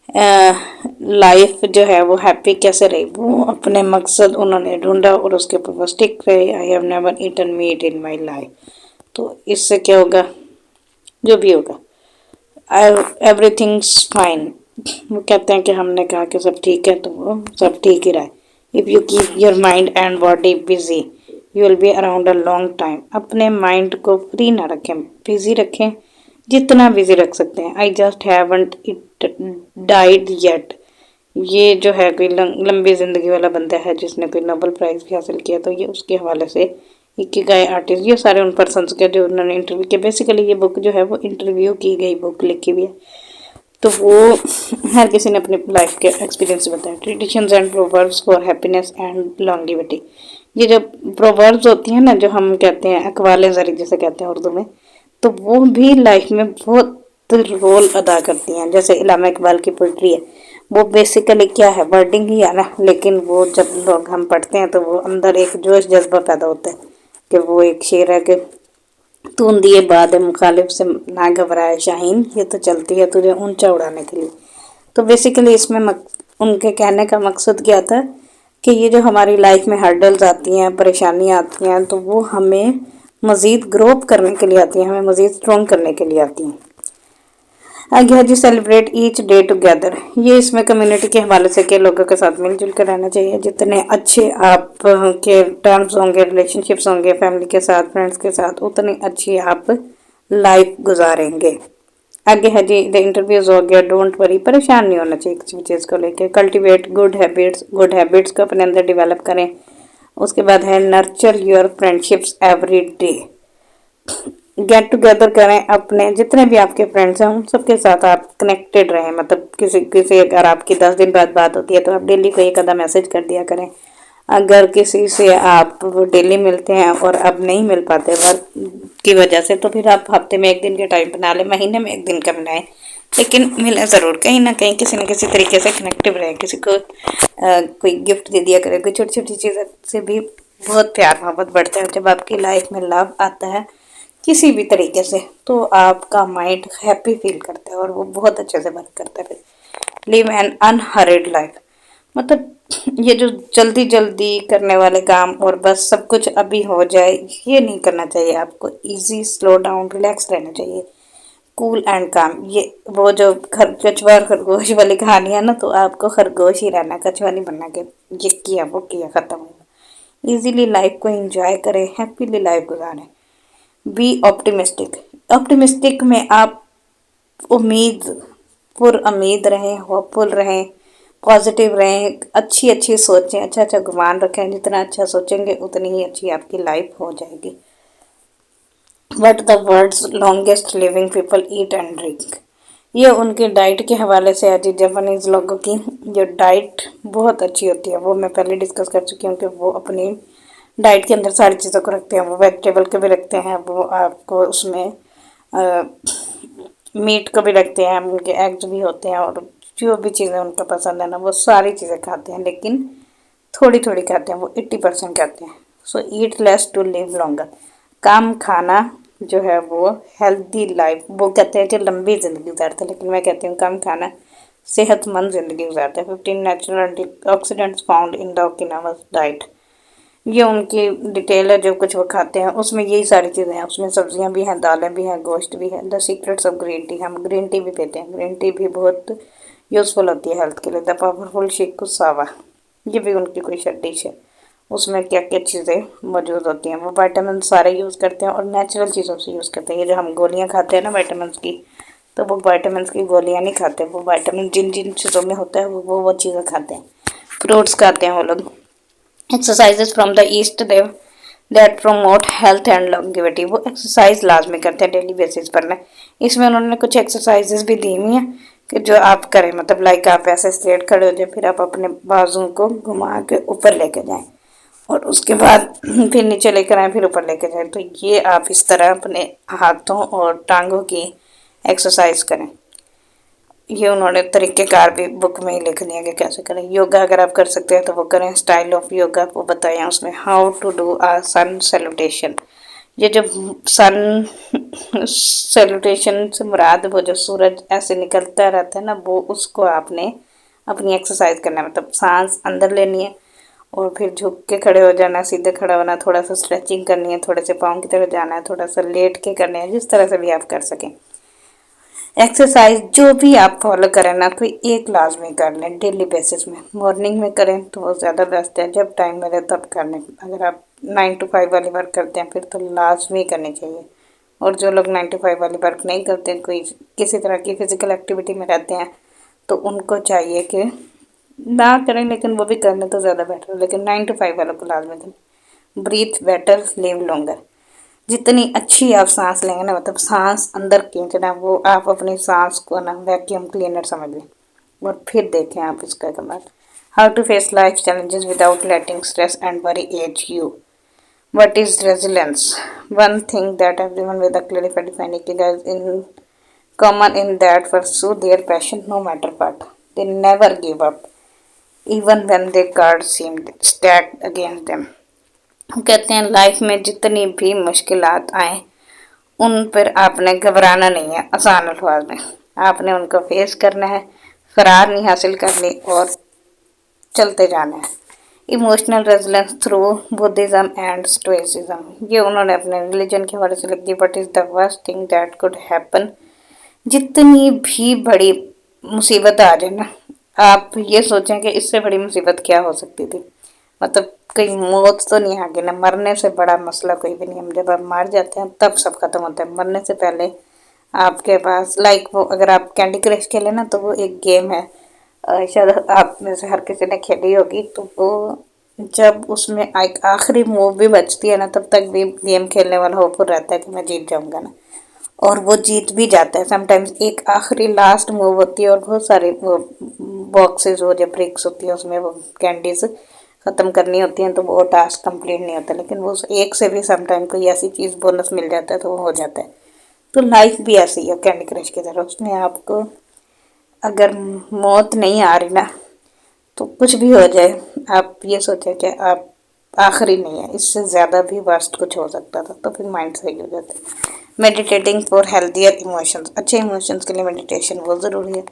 लाइफ जो है वो हैप्पी कैसे रही, वो अपने मकसद उन्होंने ढूंढा और उसके ऊपर वो स्टिक रहे। I have never eaten meat in my life. तो इससे क्या होगा, जो भी होगा एवरीथिंग्स फाइन। वो कहते हैं कि हमने कहा कि सब ठीक है तो वो सब ठीक ही रहा है। If you keep your mind and body busy you will be around a long time. अपने माइंड को फ्री ना रखें, बिजी रखें, जितना बिजी रख सकते हैं। I just haven't it died yet. ये जो है कोई लंबी ज़िंदगी वाला बंदा है जिसने कोई नोबेल प्राइज़ भी हासिल किया, तो ये उसके हवाले से इकिगाई आर्टिस्ट, ये सारे उन पर्सन्स के जो उन्होंने इंटरव्यू किया। बेसिकली ये बुक जो है वो इंटरव्यू की गई बुक लिखी हुई है, तो वो हर किसी ने अपनी लाइफ के एक्सपीरियंस बताया। Traditions and proverbs for happiness and longevity. ये जो प्रोवर्ब्स होती हैं ना, जो हम कहते हैं अकवालें ज़री जिसे कहते हैं उर्दू में, तो वो भी लाइफ में बहुत रोल अदा करती हैं। जैसे इलामा इकबाल की पोइट्री है, वो बेसिकली क्या है, वर्डिंग ही है ना, लेकिन वो जब लोग हम पढ़ते हैं तो वो अंदर एक जोश जज्बा पैदा होता है कि वो एक शेर है कि तून दिए बाद मुखालिफ से ना घबराए शाहीन, ये तो चलती है तुझे ऊंचा उड़ाने के लिए। तो बेसिकली इसमें उनके कहने का मकसद क्या था कि ये जो हमारी लाइफ में हर्डल्स आती हैं, परेशानियाँ आती हैं, तो वो हमें मज़ीद ग्रो करने के लिए आती हैं, हमें मज़ीद स्ट्रॉन्ग करने के लिए आती हैं। आगे है जी सेलिब्रेट ईच डे टुगेदर। ये इसमें कम्युनिटी के हवाले से के लोगों के साथ मिलजुल कर रहना चाहिए। जितने अच्छे आप के टर्म्स होंगे, रिलेशनशिप्स होंगे फैमिली के साथ, फ्रेंड्स के साथ, उतनी अच्छी आप लाइफ गुजारेंगे। आगे है जी द इंटरव्यूज हो गया। डोंट वरी, परेशान नहीं होना चाहिए किसी भी चीज़ को लेकर। कल्टिवेट गुड हैबिट्स को अपने अंदर डेवलप करें। उसके बाद है nurture your friendships every day. Get together करें, अपने जितने भी आपके फ्रेंड्स हैं उन सबके साथ आप कनेक्टेड रहें। मतलब किसी किसी अगर आपकी 10 दिन बाद बात होती है तो आप डेली को एक आधा मैसेज कर दिया करें। अगर किसी से आप डेली मिलते हैं और अब नहीं मिल पाते वर्क की वजह से, तो फिर आप हफ्ते में एक दिन का टाइम बना लें, महीने में एक दिन का बनाएं, लेकिन मिलें ज़रूर। कहीं ना कहीं किसी न किसी तरीके से कनेक्टिव रहें। किसी को कोई गिफ्ट दे दिया करें, कोई छोटी छोटी चीज़ से भी बहुत प्यार मोहब्बत बढ़ता है। जब आपकी लाइफ में लव आता है किसी भी तरीके से, तो आपका माइंड हैप्पी फील करता है और वो बहुत अच्छे से वर्क करता है। लिव एन अनहरिड लाइफ, मतलब ये जो जल्दी जल्दी करने वाले काम और बस सब कुछ अभी हो जाए, ये नहीं करना चाहिए आपको। इजी, स्लो डाउन, रिलैक्स रहना चाहिए, कूल एंड काम। ये वो जो कछुआ और खरगोश वाली कहानी है ना, तो आपको खरगोश ही रहना, कछुआ नहीं बनना कि ये किया वो किया ख़त्म होगा। ईजीली लाइफ को एंजॉय करें, हैप्पीली लाइफ गुजारें। Be optimistic. ऑप्टिमिस्टिक में आप उम्मीद पुरउम्मीद रहें, होपफुल रहें, पॉजिटिव रहें, अच्छी अच्छी सोचें, अच्छा अच्छा गुमान रखें। जितना अच्छा सोचेंगे उतनी ही अच्छी आपकी लाइफ हो जाएगी। What the world's longest living people eat and drink. ये उनके डाइट के हवाले से है जी। जापानीज़ लोगों की जो डाइट बहुत अच्छी होती है, वो मैं पहले डिस्कस कर चुकी हूँ कि वो अपनी डाइट के अंदर सारी चीज़ों को रखते हैं। वो वेजिटेबल को भी रखते हैं, वो आपको उसमें मीट को भी रखते हैं, उनके एग्स भी होते हैं, और जो भी चीज़ें उनको पसंद है ना वो सारी चीज़ें खाते हैं, लेकिन थोड़ी थोड़ी खाते हैं। वो 80% खाते हैं। So eat less to live longer. कम खाना जो है वो हेल्दी लाइफ, वो कहते हैं कि लंबी ज़िंदगी गुजारते हैं, लेकिन मैं कहती हूँ कम खाना सेहतमंद ज़िंदगी गुजारते हैं। 15 natural antioxidants found in the Okinawa diet. ये उनकी डिटेल है, जो कुछ वो खाते हैं उसमें यही सारी चीज़ें हैं। उसमें सब्जियां भी हैं, दालें भी हैं, गोश्त भी है। The secrets of green tea, हम ग्रीन टी भी पीते हैं। ग्रीन टी भी बहुत यूज़फुल होती है हेल्थ के लिए। द पावरफुल शेक सावा, ये भी उनकी कोई डिश है। उसमें क्या क्या चीज़ें मौजूद होती हैं। वो विटामिन सारे यूज़ करते हैं और नेचुरल चीज़ों से यूज़ करते हैं। ये जो हम गोलियाँ खाते हैं ना विटामिन की, तो वो विटामिन की गोलियाँ नहीं खाते। वो विटामिन जिन जिन चीज़ों में होता है वो चीज़ें खाते हैं। फ्रूट्स खाते हैं वो लोग। एक्सरसाइजेज फ्रॉम द ईस्ट देव that promote health and longevity. वो एक्सरसाइज लाजमी करते हैं डेली बेसिस पर ना। इसमें उन्होंने कुछ एक्सरसाइजेस भी दी हुई हैं कि जो आप करें, मतलब लाइक आप ऐसे स्ट्रेट खड़े हो जाए, फिर आप अपने बाजुओं को घुमा के ऊपर लेके जाएं और उसके बाद फिर नीचे लेकर आए, फिर ऊपर लेके जाएं। तो ये आप इस तरह अपने हाथों और टांगों की एक्सरसाइज करें। ये उन्होंने तरीक़ेकार भी बुक में ही लिख दिया कि कैसे करें। योगा अगर आप कर सकते हैं तो वो करें। स्टाइल ऑफ योगा वो बताया उसमें। How to do a sun salutation. ये जो सन सैल्यूटेशन से मुराद वो जो सूरज ऐसे निकलता रहता है ना, वो उसको आपने अपनी एक्सरसाइज करना है। मतलब सांस अंदर लेनी है और फिर झुक के खड़े हो जाना, सीधे खड़ा होना, थोड़ा सा स्ट्रेचिंग करनी है, थोड़े से पाँव की तरफ जाना है, थोड़ा सा लेट के करने हैं, जिस तरह से भी आप कर सकें। एक्सरसाइज जो भी आप फॉलो करें ना, कोई एक लाजमी कर लें डेली बेसिस में। मॉर्निंग में करें तो वो ज़्यादा बेस्ट है, जब टाइम मिले तब कर लें। अगर आप 9 to 5 वाली वर्क करते हैं फिर तो लाजमी करनी चाहिए। और जो लोग 9 to 5 वाली वर्क नहीं करते, कोई किसी तरह की फिज़िकल एक्टिविटी में रहते हैं, तो उनको चाहिए कि ना करें, लेकिन वो भी कर लें तो ज़्यादा बेटर है। लेकिन 9 to 5 वालों को लाजमी करें। Breathe better, live longer. जितनी अच्छी आप सांस लेंगे ना, मतलब सांस अंदर खींचना, वो आप अपनी सांस को ना वैक्यूम क्लीनर समझ लें और फिर देखें आप इसका कमाल। How to face life challenges without letting stress and worry age you. What is resilience. One thing that everyone with a clearly defined in common in that pursue their passion no matter what. They never give up, even when their cards seemed stacked against them. कहते हैं life में जितनी भी मुश्किलात आए उन पर आपने घबराना नहीं है। आसान अल्फाज में आपने उनको फेस करना है, फरार नहीं हासिल करनी और चलते जाना है। Emotional resilience through Buddhism and stoicism. ये उन्होंने अपने रिलीजन के हवाले से लिख दी। What is the worst thing that could happen. जितनी भी बड़ी मुसीबत आ जाए ना, आप ये सोचें कि इससे बड़ी मुसीबत क्या हो सकती थी। मतलब कहीं मौत तो नहीं आ गई ना। मरने से बड़ा मसला कोई भी नहीं। हम जब आप मर जाते हैं तब सब खत्म होता है। मरने से पहले आपके पास लाइक वो, अगर आप कैंडी क्रश खेलें ना, तो वो एक गेम है, शायद आप में से हर किसी ने खेली होगी। तो वो जब उसमें एक आखिरी मूव भी बचती है ना, तब तक भी गेम खेलने वाला होपफुल रहता है कि मैं जीत जाऊंगा ना, और वो जीत भी जाता है। समटाइम्स एक आखिरी लास्ट मूव होती है और बहुत सारे वो बॉक्सेस हो, जब ब्रिक्स होती है उसमें वो कैंडीज ख़त्म करनी होती हैं, तो वो टास्क कंप्लीट नहीं होता। लेकिन वो एक से भी समटाइम कोई ऐसी चीज़ बोनस मिल जाता है तो वो हो जाता है। तो लाइफ भी ऐसी है कैंडी क्रश की तरह। उसमें आपको अगर मौत नहीं आ रही ना, तो कुछ भी हो जाए आप ये सोचें कि आप आखिरी नहीं है, इससे ज़्यादा भी वर्स्ट कुछ हो सकता था। तो फिर माइंड सही हो जाता है। Meditating for healthier emotions. अच्छे इमोशंस के लिए मेडिटेशन बहुत ज़रूरी है।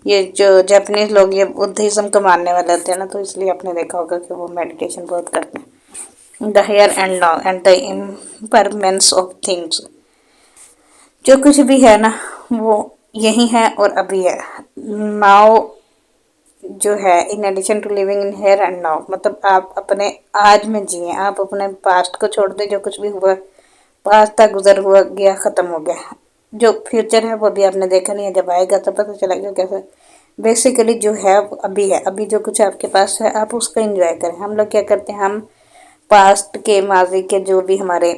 ये जो जापानीज़ लोग ये बुद्धिज़्म को मानने वाले होते हैं ना, तो इसलिए आपने देखा होगा कि वो मेडिटेशन बहुत करते हैं। The here and now and the impermanence of things. जो कुछ भी है ना, वो यही है और अभी है। नाउ जो है, in addition to living in here and now, मतलब आप अपने आज में जिए। आप अपने पास्ट को छोड़ दे। जो कुछ भी हुआ पास्ट था, गुजर हुआ गया, ख़त्म हो गया। जो फ्यूचर है वो अभी आपने देखा नहीं है, जब आएगा तब पता चलेगा कैसे। बेसिकली जो है वो अभी है। अभी जो कुछ आपके पास है आप उसको एंजॉय करें। हम लोग क्या करते हैं, हम पास्ट के, माजी के जो भी हमारे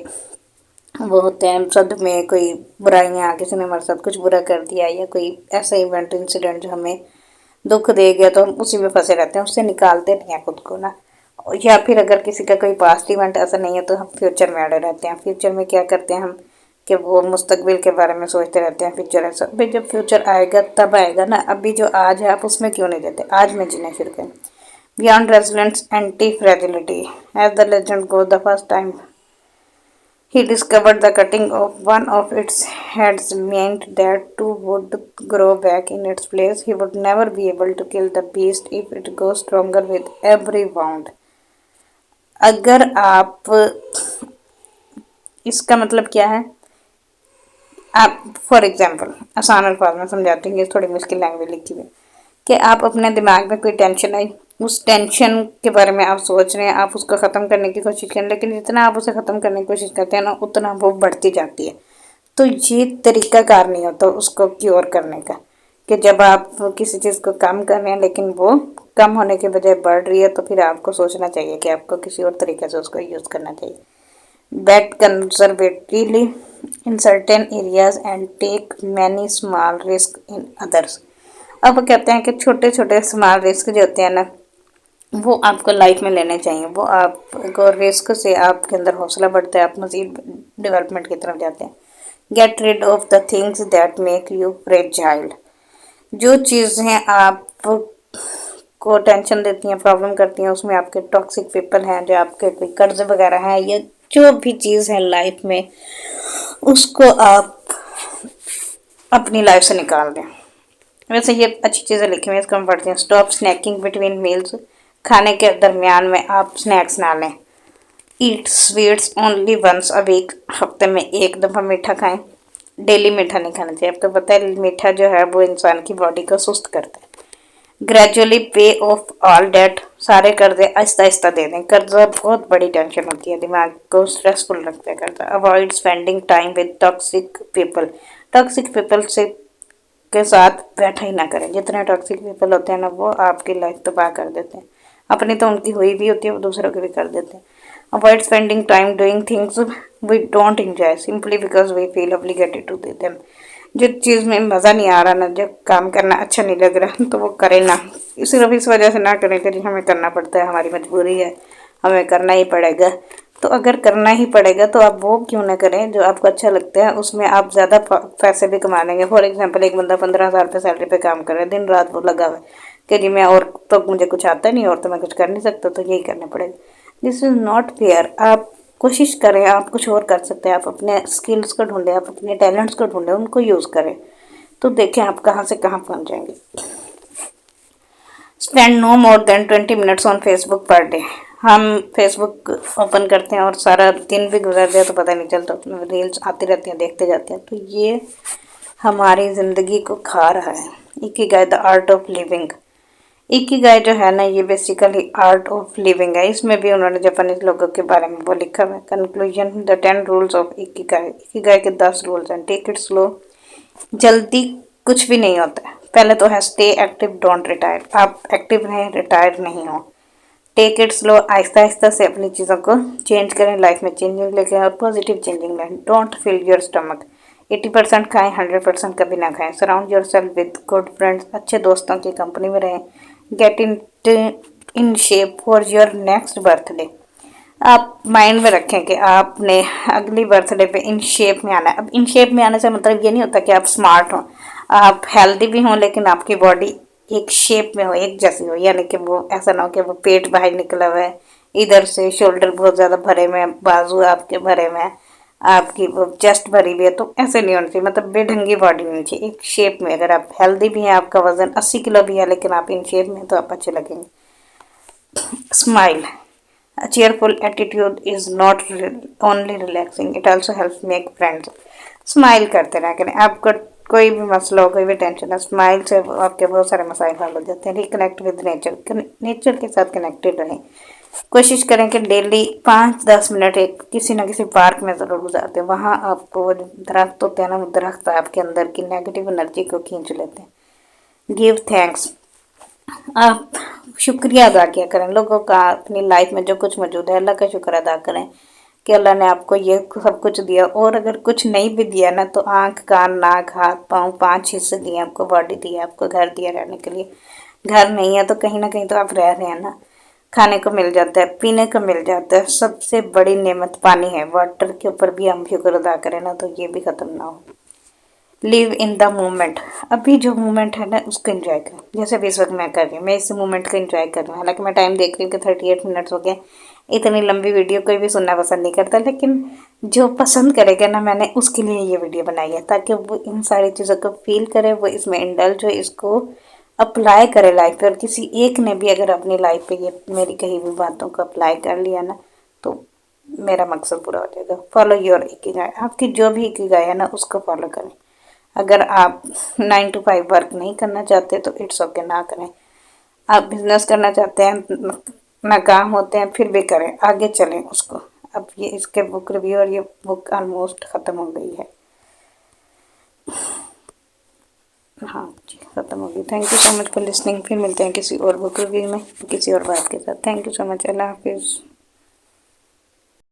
वो होते हैं, सद में कोई बुराइयाँ, किसी ने हमारे साथ कुछ बुरा कर दिया या कोई ऐसा इवेंट इंसिडेंट जो हमें दुख दे गया, तो हम उसी में फंसे रहते हैं, उससे निकालते नहीं हैं खुद को ना। या फिर अगर किसी का कोई पास्ट इवेंट ऐसा नहीं है तो हम फ्यूचर में अड़े रहते हैं। फ्यूचर में क्या करते हैं हम कि वो मुस्तकबिल के बारे में सोचते रहते हैं। फ्यूचर ऐसा भाई, जब फ्यूचर आएगा तब आएगा ना। अभी जो आज है आप उसमें क्यों नहीं देते, आज में जीना शुरू करें। Beyond resilience anti fragility. As the legend go, the first time he discovered the cutting of one of its heads meant that two would grow back in its place. He would never be able to kill the beast if it goes stronger with every wound. अगर आप, इसका मतलब क्या है, आप for example आसान अल्फाज में समझाती हूँ, ये थोड़ी मुश्किल लैंग्वेज लिखी हुई, कि आप अपने दिमाग में कोई टेंशन आई, उस टेंशन के बारे में आप सोच रहे हैं, आप उसको ख़त्म करने की कोशिश करें, लेकिन जितना आप उसे ख़त्म करने की कोशिश करते हैं ना, उतना वो बढ़ती जाती है। तो ये तरीक़ाकार नहीं होता उसको क्योर करने का, कि जब आप किसी चीज़ को कम कर रहे हैं लेकिन वो कम होने के बजाय बढ़ रही है, तो फिर आपको सोचना चाहिए कि आपको किसी और तरीके से उसको यूज़ करना चाहिए। bet conservatively in certain areas and take many small risk in others। अब वो कहते हैं कि छोटे छोटे स्मॉल रिस्क जो होते हैं ना, वो आपको लाइफ में लेने चाहिए। वो आपको रिस्क से आपके अंदर हौसला बढ़ता है, आप मजीद डेवलपमेंट की तरफ जाते हैं। Get rid of the things that make you fragile. जो चीज़ें आपको टेंशन देती हैं, प्रॉब्लम करती हैं, उसमें आपके टॉक्सिक पीपल हैं, जो आपके कोई कर्ज वगैरह हैं, या जो भी चीज़ है लाइफ में, उसको आप अपनी लाइफ से निकाल दें। वैसे ये अच्छी चीज़ें लिखी हुई हैं, इसको हम पढ़ते हैं। Stop snacking between meals. खाने के दरमियान में आप स्नैक्स ना लें। Eat sweets only once a week. हफ्ते में एक दफ़ा मीठा खाएं। डेली मीठा नहीं खाना चाहिए। आपको पता है मीठा जो है वो इंसान की बॉडी को सुस्त करता है। ग्रेजुअली पे ऑफ ऑल डेट। सारे कर्जे आहिस्ता आहिस्ता दे दें। कर्जा बहुत बड़ी टेंशन होती है, दिमाग को स्ट्रेसफुल रखता है कर्जा। Avoid spending time with toxic people. Toxic people से के साथ बैठा ही ना करें। जितने टॉक्सिक पीपल होते हैं ना, वो आपकी लाइफ तबाह कर देते हैं। अपनी तो उनकी हुई भी होती है, वो दूसरों की भी कर देते हैं। Avoid spending time doing things we don't enjoy simply because we feel obligated to do them. जिस चीज़ में मज़ा नहीं आ रहा ना, जब काम करना अच्छा नहीं लग रहा, तो वो करें ना। सिर्फ इस वजह से ना करें कि हमें करना पड़ता है, हमारी मजबूरी है, हमें करना ही पड़ेगा। तो अगर करना ही पड़ेगा तो आप वो क्यों ना करें जो आपको अच्छा लगता है, उसमें आप ज़्यादा पैसे भी कमा लेंगे। फॉर एग्जांपल, एक बंदा 15,000 रुपये सैलरी पे काम कर रहा है, दिन रात वो लगा हुआ है कि जी मैं, और तो मुझे कुछ आता नहीं, और तो मैं कुछ कर नहीं सकता, तो यही करना पड़ेगा। This is not fair. आप कोशिश करें, आप कुछ और कर सकते हैं। आप अपने स्किल्स को ढूंढें, आप अपने टैलेंट्स को ढूंढें, उनको यूज़ करें, तो देखें आप कहाँ से कहाँ पहुँच जाएंगे। Spend no more than 20 minutes on Facebook per day. हम फेसबुक ओपन करते हैं और सारा दिन भी गुजर जाए तो पता नहीं चलता, उसमें रील्स आती रहती हैं, देखते जाते हैं, तो ये हमारी ज़िंदगी को खा रहा है। Ikigai the art of living. Ikigai जो है ना, ये बेसिकली आर्ट ऑफ लिविंग है। इसमें भी उन्होंने जापानीज लोगों के बारे में वो लिखा हुआ है। Conclusion, the 10 rules of ikigai. Ikigai के 10 रूल्स हैं। Take it slow. जल्दी कुछ भी नहीं होता है। पहले तो है स्टे एक्टिव डोंट रिटायर। आप एक्टिव रहें, रिटायर नहीं हो। Take it slow. आहिस्ता आहिस्ता से अपनी चीज़ों को चेंज करें, लाइफ में चेंजिंग लेके और पॉजिटिव चेंजिंग लाएं। Don't fill your stomach. 80% खाएं, 100% कभी ना खाएं। Surround yourself with good friends. अच्छे दोस्तों की कंपनी में रहें। Get in shape for your next birthday. आप माइंड में रखें कि आपने अगली बर्थडे पे इन शेप में आना है। अब इन शेप में आने से मतलब ये नहीं होता कि आप स्मार्ट हों, आप हेल्दी भी हों, लेकिन आपकी बॉडी एक शेप में हो, एक जैसी हो। यानी कि वो ऐसा ना हो कि वो पेट बाहर निकला हुआ है, इधर से शोल्डर बहुत ज़्यादा भरे में है, बाजू आपके भरे में है, आपकी वो चेस्ट भरी हुई है, तो ऐसे नहीं होना चाहिए। मतलब बेढंगी बॉडी होनी चाहिए, एक शेप में। अगर आप हेल्दी भी हैं, आपका वजन 80 किलो भी है, लेकिन आप इन शेप में हैं, तो आप अच्छे लगेंगे। Smile. A cheerful attitude is not only relaxing, it also helps make friends. Smile करते रहा करें। आपको कोई भी मसला हो, कोई भी टेंशन है, स्माइल से आपके बहुत सारे मसाइल हल हो जाते हैं। Reconnect with nature. नेचर के साथ कनेक्टेड रहें। कोशिश करें कि डेली 5-10 मिनट एक किसी न किसी पार्क में ज़रूर गुजारते हैं। वहाँ आपको वो दरख्त होते हैं ना, वो दरख्त आपके अंदर की नेगेटिव एनर्जी को खींच लेते हैं। Give thanks. आप शुक्रिया अदा किया करें लोगों का। अपनी लाइफ में जो कुछ मौजूद है, अल्लाह का शुक्र अदा करें कि अल्लाह ने आपको ये सब कुछ दिया। और अगर कुछ नहीं भी दिया ना, तो आँख, कान, नाक, हाथ, पाँव, 5 हिस्से दिए आपको, बॉडी दी है आपको, घर दिया रहने के लिए। घर नहीं है तो कहीं ना कहीं तो आप रह रहे हैं ना। खाने को मिल जाता है, पीने को मिल जाता है। सबसे बड़ी नेमत पानी है। वाटर के ऊपर भी हम शुक्र अदा करें ना, तो ये भी ख़त्म ना हो। Live in the moment. अभी जो मोमेंट है ना, उसको एंजॉय करें। जैसे अभी इस वक्त मैं कर रही हूँ, मैं इस मोमेंट को एंजॉय कर रही हूँ। हालांकि मैं टाइम देख रही हूँ कि 38 मिनट्स हो गए। इतनी लंबी वीडियो कोई भी सुनना पसंद नहीं करता, लेकिन जो पसंद करेगा ना, मैंने उसके लिए ये वीडियो बनाई है, ताकि वो इन सारी चीज़ों को फील करे, वो इसमें इंडल्ज हो, इसको अप्लाई करे लाइफ पे। और किसी एक ने भी अगर अपनी लाइफ पे ये मेरी कही हुई बातों को अप्लाई कर लिया ना, तो मेरा मकसद पूरा हो जाएगा। Follow your Ikigai. आपकी जो भी इकिगाई है ना, उसको फॉलो करें। अगर आप 9 to 5 वर्क नहीं करना चाहते तो इट्स ओके, ना करें। आप बिजनेस करना चाहते हैं, नाकाम होते हैं, फिर भी करें, आगे चलें उसको। अब ये इसके बुक रिव्यू और ये बुक ऑलमोस्ट ख़त्म हो गई है। हाँ जी, ख़त्म हो गई। Thank you so much for listening. फिर मिलते हैं किसी और बुक रिव्यू में, किसी और बात के साथ। Thank you so much. अल्लाह हाफिज़।